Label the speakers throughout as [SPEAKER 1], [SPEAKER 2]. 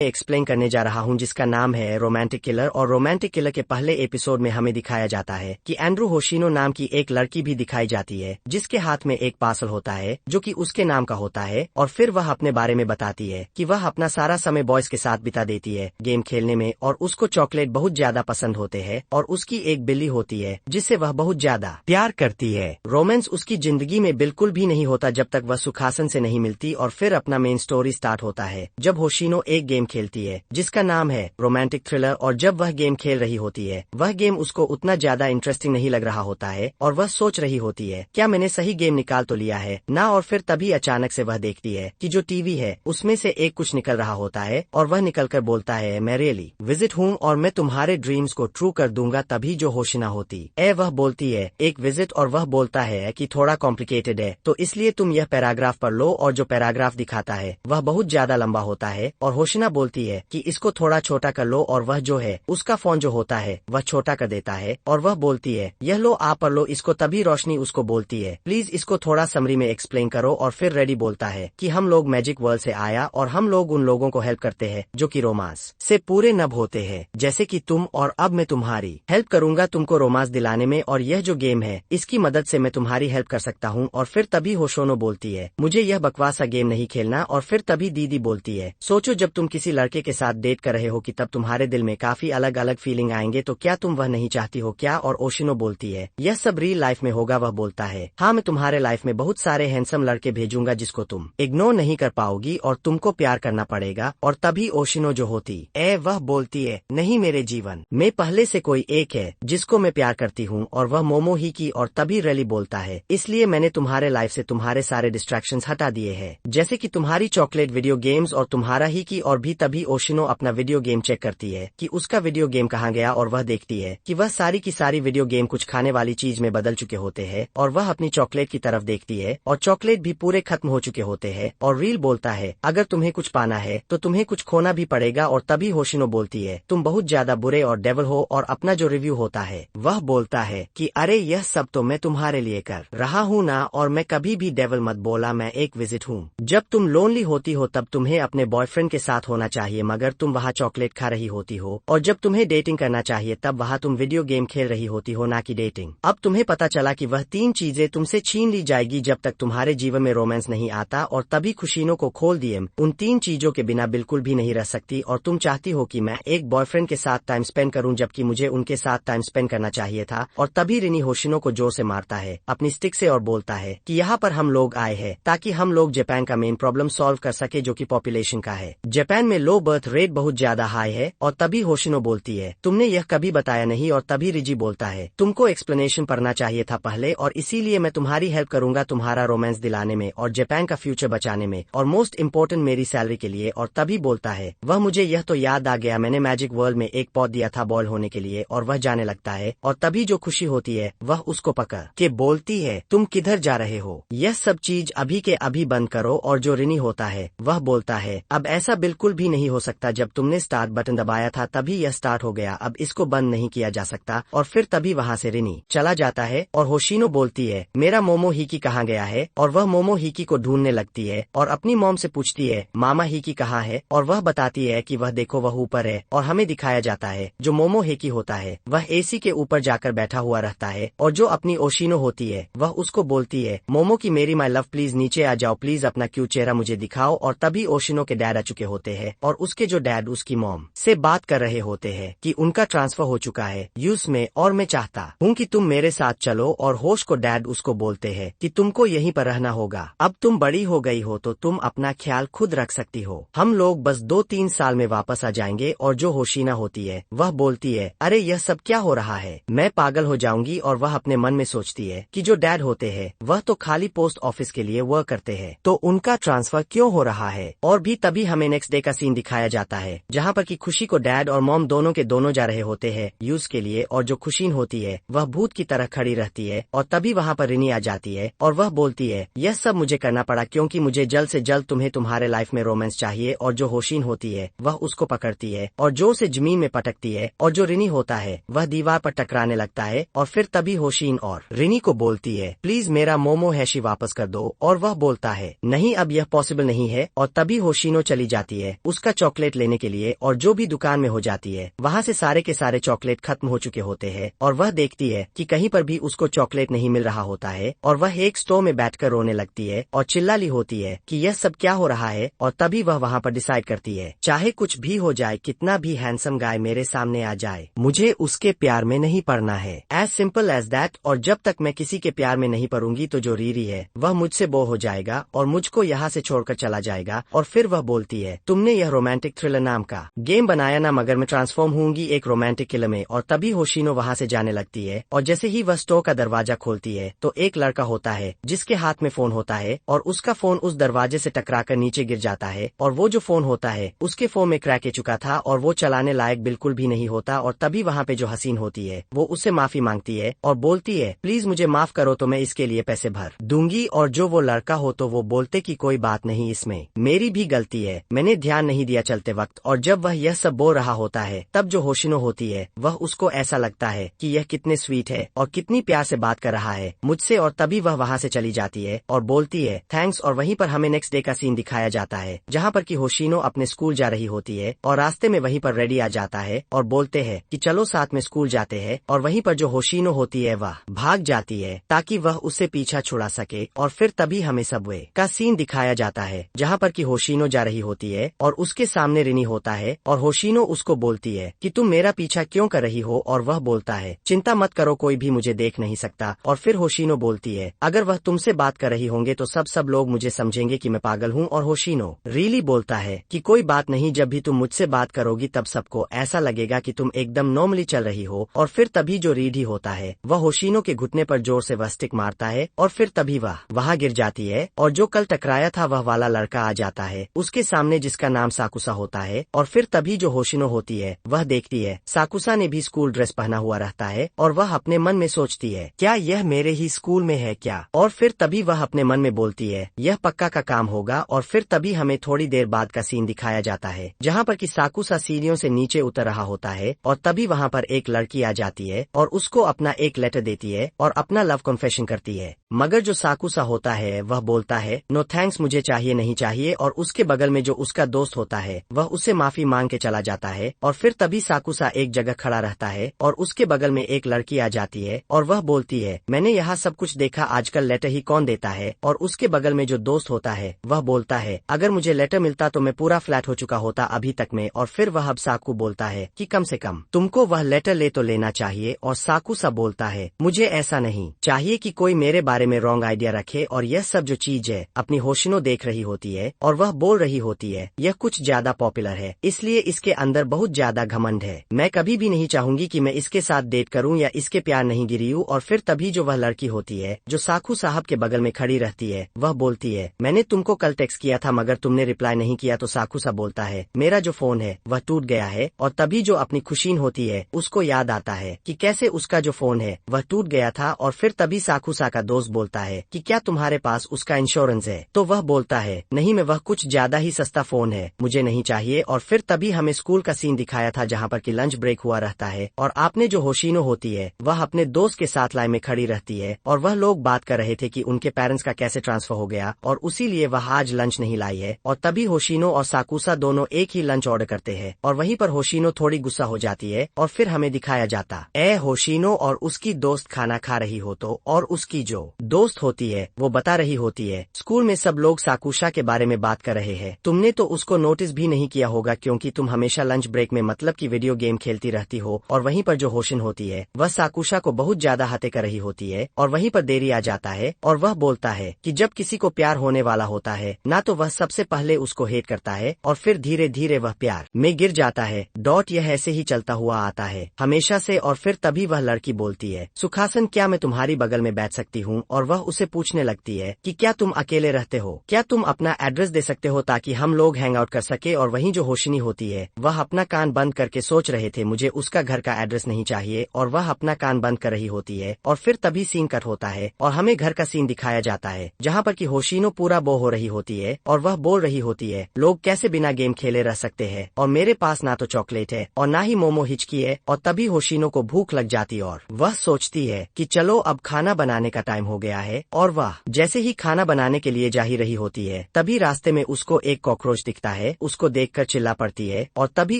[SPEAKER 1] Explain करने जा रहा हूं जिसका नाम है रोमांटिक किलर। और रोमांटिक किलर के पहले एपिसोड में हमें दिखाया जाता है कि एंड्रू होशिनो नाम की एक लड़की भी दिखाई जाती है जिसके हाथ में एक पार्सल होता है जो कि उसके नाम का होता है। और फिर वह अपने बारे में बताती है कि वह अपना सारा समय बॉयज के साथ बिता देती है गेम खेलने में, और उसको चॉकलेट बहुत ज्यादा पसंद होते हैं। और उसकी एक बिल्ली होती है जिससे वह बहुत ज्यादा प्यार करती है। रोमांस उसकी जिंदगी में बिल्कुल भी नहीं होता जब तक वह सुखासन से नहीं मिलती। और फिर अपना मेन स्टोरी स्टार्ट होता है जब होशिनो एक गेम खेलती है जिसका नाम है रोमांटिक थ्रिलर। और जब वह गेम खेल रही होती है वह गेम उसको उतना ज्यादा इंटरेस्टिंग नहीं लग रहा होता है और वह सोच रही होती है क्या मैंने सही गेम निकाल तो लिया है ना। और फिर तभी अचानक से वह देखती है कि जो टीवी है उसमें से एक कुछ निकल रहा होता है और वह निकलकर बोलता है मैं रियली विजिट हूँ और मैं तुम्हारे ड्रीम्स को ट्रू कर दूंगा। तभी जो होशिना होती है वह बोलती है एक विजिट, और वह बोलता है कि थोड़ा कॉम्प्लिकेटेड है तो इसलिए तुम यह पैराग्राफ पढ़ लो। और जो पैराग्राफ दिखाता है वह बहुत ज्यादा लंबा होता है और होशिना बोलती है कि इसको थोड़ा छोटा कर लो। और वह जो है उसका फोन जो होता है वह छोटा कर देता है और वह बोलती है यह लो आप पढ़ लो इसको। तभी रोशनी उसको बोलती है प्लीज इसको थोड़ा समरी में एक्सप्लेन करो। और फिर रेडी बोलता है कि हम लोग मैजिक वर्ल्ड से आया और हम लोग उन लोगों को हेल्प करते हैं जो कि रोमांस से पूरे नब होते हैं जैसे कि तुम। और अब मैं तुम्हारी हेल्प करूंगा तुमको रोमांस दिलाने में, और यह जो गेम है इसकी मदद से मैं तुम्हारी हेल्प कर सकता हूँ। और फिर तभी होशोनो बोलती है मुझे यह बकवास सा गेम नहीं खेलना। और फिर तभी दीदी बोलती है सोचो जब तुम किसी लड़के के साथ डेट कर रहे हो कि तब तुम्हारे दिल में काफी अलग अलग फीलिंग आएंगे, तो क्या तुम वह नहीं चाहती हो क्या। और ओशिनो बोलती है यह सब रियल लाइफ में होगा। वह बोलता है हाँ मैं तुम्हारे लाइफ में बहुत सारे हैंडसम लड़के भेजूंगा जिसको तुम इग्नोर नहीं कर पाओगी और तुमको प्यार करना पड़ेगा। और तभी ओशिनो जो होती वह बोलती है नहीं मेरे जीवन में पहले से कोई एक है जिसको मैं प्यार करती हूँ और वह मोमो ही की। और तभी रली बोलता है इसलिए मैंने तुम्हारे लाइफ से तुम्हारे सारे डिस्ट्रैक्शंस हटा दिए हैं जैसे कि तुम्हारी चॉकलेट वीडियो गेम्स और तुम्हारा ही की। और भी तभी ओशिनो अपना वीडियो गेम चेक करती है कि उसका वीडियो गेम कहाँ गया और वह देखती है कि वह सारी की सारी वीडियो गेम कुछ खाने वाली चीज में बदल चुके होते हैं। और वह अपनी चॉकलेट की तरफ देखती है और चॉकलेट भी पूरे खत्म हो चुके होते हैं। और रील बोलता है अगर तुम्हें कुछ पाना है तो तुम्हें कुछ खोना भी पड़ेगा। और तभी होशिनो बोलती है तुम बहुत ज्यादा बुरे और डेवल हो। और अपना जो रिव्यू होता है वह बोलता है कि अरे यह सब तो मैं तुम्हारे लिए कर रहा हूँ ना, और मैं कभी भी डेवल मत बोला, मैं एक विजिट हूँ। जब तुम लोनली होती हो तब तुम्हें अपने बॉयफ्रेंड के साथ होना चाहिए मगर तुम वहाँ चॉकलेट खा रही होती हो। और जब तुम्हें डेटिंग करना चाहिए तब वहाँ तुम वीडियो गेम खेल रही होती हो ना कि डेटिंग। अब तुम्हें पता चला कि वह तीन चीजें तुमसे छीन ली जाएगी जब तक तुम्हारे जीवन में रोमांस नहीं आता। और तभी खुशीनो को खोल दिए उन तीन चीजों के बिना बिल्कुल भी नहीं रह सकती। और तुम चाहती हो कि मैं एक बॉयफ्रेंड के साथ टाइम स्पेंड करूं जबकि मुझे उनके साथ टाइम स्पेंड करना चाहिए था। और तभी रिनी होशिनो को जोर से मारता है अपनी स्टिक से और बोलता है कि यहाँ पर हम लोग आए हैं ताकि हम लोग जापान का मेन प्रॉब्लम सॉल्व कर सके जो कि पॉपुलेशन का है। जापान में लो बर्थ रेट बहुत ज्यादा हाई है। और तभी होशिनो बोलती है तुमने यह कभी बताया नहीं। और तभी रिजी बोलता है तुमको एक्सप्लेनेशन पढ़ना चाहिए था पहले, और इसीलिए मैं तुम्हारी हेल्प करूंगा तुम्हारा रोमांस दिलाने में और जापान का फ्यूचर बचाने में, और मोस्ट इम्पोर्टेंट मेरी सैलरी के लिए। और तभी बोलता है वह मुझे यह तो याद आ गया मैंने मैजिक वर्ल्ड में एक पॉट दिया था बॉल होने के लिए। और वह जाने लगता है और तभी जो खुशी होती है वह उसको पकड़ के बोलती है तुम किधर जा रहे हो, यह सब चीज अभी के अभी बंद करो। और जो रिनी होता है वह बोलता है अब ऐसा बिल्कुल भी नहीं हो सकता, जब तुमने स्टार्ट बटन दबाया था तभी यह स्टार्ट हो गया, अब इसको बंद नहीं किया जा सकता। और फिर तभी वहाँ से रिनी चला जाता है और होशिनो बोलती है मेरा मोमो हिकी कहाँ गया है। और वह मोमो हिकी को ढूंढने लगती है और अपनी मॉम से पूछती है मामा हिकी कहाँ है। और वह बताती है कि वह देखो वह ऊपर है। और हमें दिखाया जाता है जो मोमो हिकी होता है वह एसी के ऊपर जाकर बैठा हुआ रहता है। और जो अपनी ओशिनो होती है वह उसको बोलती है मोमो की मेरी माय लव प्लीज नीचे आ जाओ प्लीज अपना क्यूट चेहरा मुझे दिखाओ। और तभी ओशिनो के डैड आ चुके होते हैं और उसके जो डैड उसकी मॉम से बात कर रहे होते हैं कि उनका ट्रांसफर हो चुका है यूएस में और मैं चाहता हूँ कि तुम मेरे साथ चलो। और होश को डैड उसको बोलते हैं कि तुमको यहीं पर रहना होगा, अब तुम बड़ी हो गई हो तो तुम अपना ख्याल खुद रख सकती हो, हम लोग बस 2-3 साल में वापस आ जाएंगे। और जो होशिना होती है वह बोलती है अरे यह सब क्या हो रहा है, मैं पागल हो जाऊंगी। और वह अपने मन में सोचती है कि जो डैड होते हैं वह तो खाली पोस्ट ऑफिस के लिए वर्क करते हैं तो उनका ट्रांसफर क्यों हो रहा है। और भी तभी हमें नेक्स्ट डे का सीन दिखाया जाता है जहाँ पर कि खुशी को डैड और मॉम दोनों के दोनों जा रहे होते हैं यूज के लिए। और जो खुशीन होती है वह भूत की तरह खड़ी रहती है। और तभी वहाँ पर रिनी आ जाती है और वह बोलती है यह सब मुझे करना पड़ा क्योंकि मुझे जल्द से जल्द तुम्हें तुम्हारे लाइफ में रोमांस चाहिए। और जो होशिन होती है वह उसको पकड़ती है और जोर से जमीन में पटकती है। और जो रिनी होता है वह दीवार पर टकराने लगता है। और फिर तभी होशिन और रिनी को बोलती है प्लीज मेरा मोमो हैशी वापस कर दो। और वह बोलता है नहीं अब यह पॉसिबल नहीं है। और तभी होशिनो चली जाती है उसका चॉकलेट लेने के लिए और जो भी दुकान में हो जाती है वहाँ से सारे के सारे चॉकलेट खत्म हो चुके होते हैं और वह देखती है कि कहीं पर भी उसको चॉकलेट नहीं मिल रहा होता है और वह एक स्टोर में बैठकर रोने लगती है और चिल्लाली होती है कि यह सब क्या हो रहा है। और तभी वह वहाँ पर डिसाइड करती है चाहे कुछ भी हो जाए, कितना भी हैंडसम गाय मेरे सामने आ जाए, मुझे उसके प्यार में नहीं पड़ना है। As simple as that. और जब तक मैं किसी के प्यार में नहीं पड़ूंगी तो जो रीरी है वह मुझसे बोर हो जाएगा और मुझको यहाँ से छोड़कर चला जाएगा। और फिर वह बोलती है तुमने यह रोमांटिक थ्रिलर नाम का गेम बनाया ना, मगर मैं ट्रांसफॉर्म होंगी एक रोमांटिक किलर में। और तभी होशिनो वहाँ से जाने लगती है और जैसे ही वह स्टोर का दरवाजा खोलती है तो एक लड़का होता है जिसके हाथ में फोन होता है और उसका फोन उस दरवाजे से टकराकर नीचे गिर जाता है और वो जो फोन होता है उसके फोन में क्रैक हो चुका था और वो चलाने लायक बिल्कुल भी नहीं होता। और तभी वहाँ पे जो हसीन होती है वो उससे माफी मांगती है और बोलती है प्लीज मुझे माफ करो तो मैं इसके लिए पैसे भर दूंगी। और जो वो लड़का हो तो वो बोलते कि कोई बात नहीं, इसमें मेरी भी गलती है, मैंने ध्यान नहीं दिया चलते वक्त। और जब वह यह सब बोल रहा होता है तब जो होशिनो होती है वह उसको ऐसा लगता है कि यह कितने स्वीट है और कितनी प्यार से बात कर रहा है मुझसे। और तभी वह वहाँ से चली जाती है और बोलती है थैंक्स। और वहीं पर हमें नेक्स्ट डे का सीन दिखाया जाता है जहाँ पर कि होशिनो अपने स्कूल जा रही होती है और रास्ते में वहीं पर रेडी आ जाता है और बोलते हैं कि चलो साथ में स्कूल जाते हैं। और वहीं पर जो होशिनो होती है वह भाग जाती है ताकि वह उससे पीछा छुड़ा सके। और फिर तभी हमें सबवे का सीन दिखाया जाता है जहाँ पर कि होशिनो जा रही होती है और उसके सामने रिनी होता है और होशिनो उसको बोलती है कि तुम मेरा पीछा क्यों कर रही हो। और वह बोलता है चिंता मत करो, कोई भी मुझे देख नहीं सकता। और फिर होशिनो बोलती है अगर वह तुमसे बात कर रही होंगे तो सब लोग मुझे समझेंगे कि मैं पागल हूँ। और होशिनो रियली बोलता है कि कोई बात नहीं, जब भी तुम मुझसे बात करोगी तब सबको ऐसा लगेगा कि तुम एकदम नॉर्मली चल रही हो। और फिर तभी जो रीडी होता है वह होशिनो के घुटने पर जोर से वह स्टिक मारता है और फिर तभी वह वहाँ गिर जाती है और जो कल टकराया था वह वाला लड़का आ जाता है उसके सामने जिसका नाम साकुसा होता है। और फिर तभी जो होशिनो होती है वह देखती है साकुसा ने भी स्कूल ड्रेस पहना हुआ रहता है और वह अपने मन में सोचती है क्या यह मेरे ही स्कूल में है क्या। और फिर तभी वह अपने मन में बोलती है यह पक्का का काम होगा। और फिर तभी हमें थोड़ी देर बाद का सीन दिखाया जाता है जहाँ पर कि साकुसा सीढ़ियों से नीचे उतर रहा होता है और तभी वहाँ पर एक लड़की आ जाती है और उसको अपना एक लेटर देती है और अपना लव कन्फेशन करती है। मगर जो साकुसा होता है वह बोलता है नो थैंक्स, मुझे चाहिए नहीं चाहिए। और उसके बगल में जो उसका दोस्त होता है वह उससे माफी मांग के चला जाता है। और फिर तभी साकुसा एक जगह खड़ा रहता है और उसके बगल में एक लड़की आ जाती है और वह बोलती है मैंने यहाँ सब कुछ देखा, आजकल लेटर ही कौन देता है। और उसके बगल में जो दोस्त होता है वह बोलता है अगर मुझे लेटर मिलता तो मैं पूरा फ्लैट हो चुका होता अभी तक में। और फिर वह अब साकू बोलता है कि कम से कम तुमको वह लेटर ले तो लेना चाहिए। और साकुसा बोलता है मुझे ऐसा नहीं चाहिए कि कोई मेरे बारे में रॉन्ग आइडिया रखे। और यह सब जो चीज है अपनी होशिनो देख रही होती है और वह बोल रही होती है यह कुछ ज्यादा पॉपुलर है, इसलिए इसके अंदर बहुत ज्यादा घमंड है, मैं कभी भी नहीं चाहूंगी कि मैं इसके साथ डेट करूं या इसके प्यार नहीं गिरी हूं। और फिर तभी जो वह लड़की होती है जो साकू साहब के बगल में खड़ी रहती है वह बोलती है मैंने तुमको कल टेक्स्ट किया था मगर तुमने रिप्लाई नहीं किया। तो साकुसा बोलता है मेरा जो फोन है वह टूट गया है। और तभी जो अपनी खुशीन होती है उसको याद आता है कि कैसे उसका जो फोन है वह टूट गया था। और फिर तभी साकुसा का दोस्त बोलता है कि क्या तुम्हारे पास उसका इंश्योरेंस है। तो वह बोलता है नहीं, मैं वह कुछ ज्यादा ही सस्ता फोन है, मुझे नहीं चाहिए। और फिर तभी हमें स्कूल का सीन दिखाया था जहाँ पर कि लंच ब्रेक हुआ रहता है और आपने जो होशिनो होती है वह अपने दोस्त के साथ लाइन में खड़ी रहती है और वह लोग बात कर रहे थे कि उनके पेरेंट्स का कैसे ट्रांसफर हो गया और उसी लिए वह आज लंच नहीं लाई है। और तभी होशिनो और साकुसा दोनों एक ही लंच ऑर्डर करते हैं और वहीं पर होशिनो थोड़ी गुस्सा हो जाती है और फिर हमें दिखाया जाता होशिनो और उसकी दोस्त खाना खा रही हो तो और उसकी जो दोस्त होती है वो बता रही होती है स्कूल में सब लोग साकुशा के बारे में बात कर रहे हैं, तुमने तो उसको नोटिस भी नहीं किया होगा क्योंकि तुम हमेशा लंच ब्रेक में मतलब की वीडियो गेम खेलती रहती हो। और वहीं पर जो होशिन होती है वह साकुशा को बहुत ज्यादा हते कर रही होती है और वहीं पर देरी आ जाता है और वह बोलता है कि जब किसी को प्यार होने वाला होता है ना तो वह सबसे पहले उसको हेट करता है और फिर धीरे धीरे वह प्यार में गिर जाता है। यह ऐसे ही चलता हुआ आता है हमेशा से। और फिर तभी वह लड़की बोलती है सुखासन क्या मैं तुम्हारी बगल में बैठ सकती हूँ। और वह उसे पूछने लगती है कि क्या तुम अकेले रहते हो, क्या तुम अपना एड्रेस दे सकते हो ताकि हम लोग हैंग आउट कर सके। और वहीं जो होशिनी होती है वह अपना कान बंद करके सोच रहे थे मुझे उसका घर का एड्रेस नहीं चाहिए और वह अपना कान बंद कर रही होती है। और फिर तभी सीन कट होता है और हमें घर का सीन दिखाया जाता है जहाँ पर कि होशिनो पूरा बो हो रही होती है और वह बोल रही होती है लोग कैसे बिना गेम खेले रह सकते हैं और मेरे पास ना तो चॉकलेट है और ना ही मोमो हिचकी है। और तभी होशिनो को भूख लग जाती और वह सोचती है कि चलो अब खाना बनाने का टाइम हो गया है। और वह जैसे ही खाना बनाने के लिए जा ही रही होती है तभी रास्ते में उसको एक कॉकरोच दिखता है उसको देखकर चिल्ला पड़ती है और तभी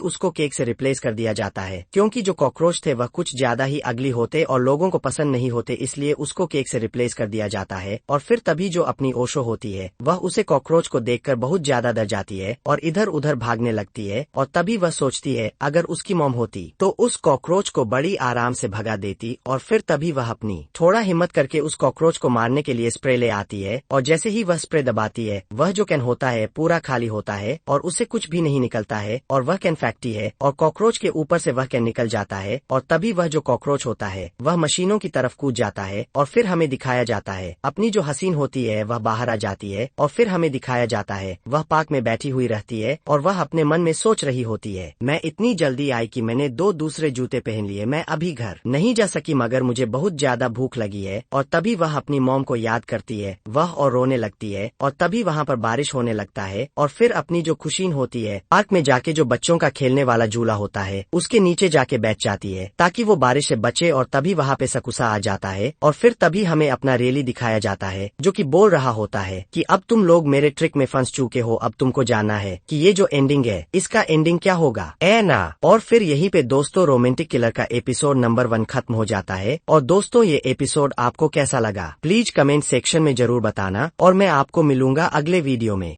[SPEAKER 1] उसको केक से रिप्लेस कर दिया जाता है, क्योंकि जो कॉकरोच थे वह कुछ ज्यादा ही अगली होते और लोगों को पसंद नहीं होते, इसलिए उसको केक से रिप्लेस कर दिया जाता है। और फिर तभी जो अपनी ओशो होती है वह उसे कॉकरोच को देखकर बहुत ज्यादा डर जाती है और इधर उधर भागने लगती है। और तभी वह सोचती है अगर उसकी मॉम होती तो उस कॉकरोच को बड़ी आराम से भगा देती। और फिर तभी वह अपनी थोड़ा हिम्मत करके उस कॉकरोच को मारने के लिए स्प्रे ले आती है और जैसे ही वह स्प्रे दबाती है वह जो कैन होता है पूरा खाली होता है और उससे कुछ भी नहीं निकलता है और वह कैन फेंकती है और कॉकरोच के ऊपर से वह कैन निकल जाता है। और तभी वह जो कॉकरोच होता है वह मशीनों की तरफ कूद जाता है और फिर हमें दिखाया जाता है अपनी जो हसीन होती है वह बाहर आ जाती है और फिर हमें दिखाया जाता है वह पार्क में बैठी हुई रहती है और वह अपने मन में सोच रही होती है मैं इतनी जल्दी आई कि मैंने 2 दूसरे जूते पहन लिए, मैं अभी घर नहीं जा सकी मगर मुझे बहुत ज्यादा भूख लगी है। और तभी वह अपनी मॉम को याद करती है वह और रोने लगती है और तभी वहाँ पर बारिश होने लगता है और फिर अपनी जो खुशीन होती है पार्क में जाके जो बच्चों का खेलने वाला झूला होता है उसके नीचे जाके बैठ जाती है ताकि वो बारिश से बचे। और तभी वहाँ पे सकुसा आ जाता है और फिर तभी हमें अपना रेली दिखाया जाता है जो कि बोल रहा होता है कि अब तुम लोग मेरे ट्रिक में फंस चुके हो, अब तुमको जानना है कि ये जो एंडिंग है इसका एंडिंग क्या होगा ए ना। और फिर यहीं पे दोस्तों रोमांटिक किलर का एपिसोड नंबर 1 खत्म हो जाता है। और दोस्तों ये एपिसोड आपको कैसा लगा प्लीज कमेंट सेक्शन में जरूर बताना और मैं आपको मिलूंगा अगले वीडियो में।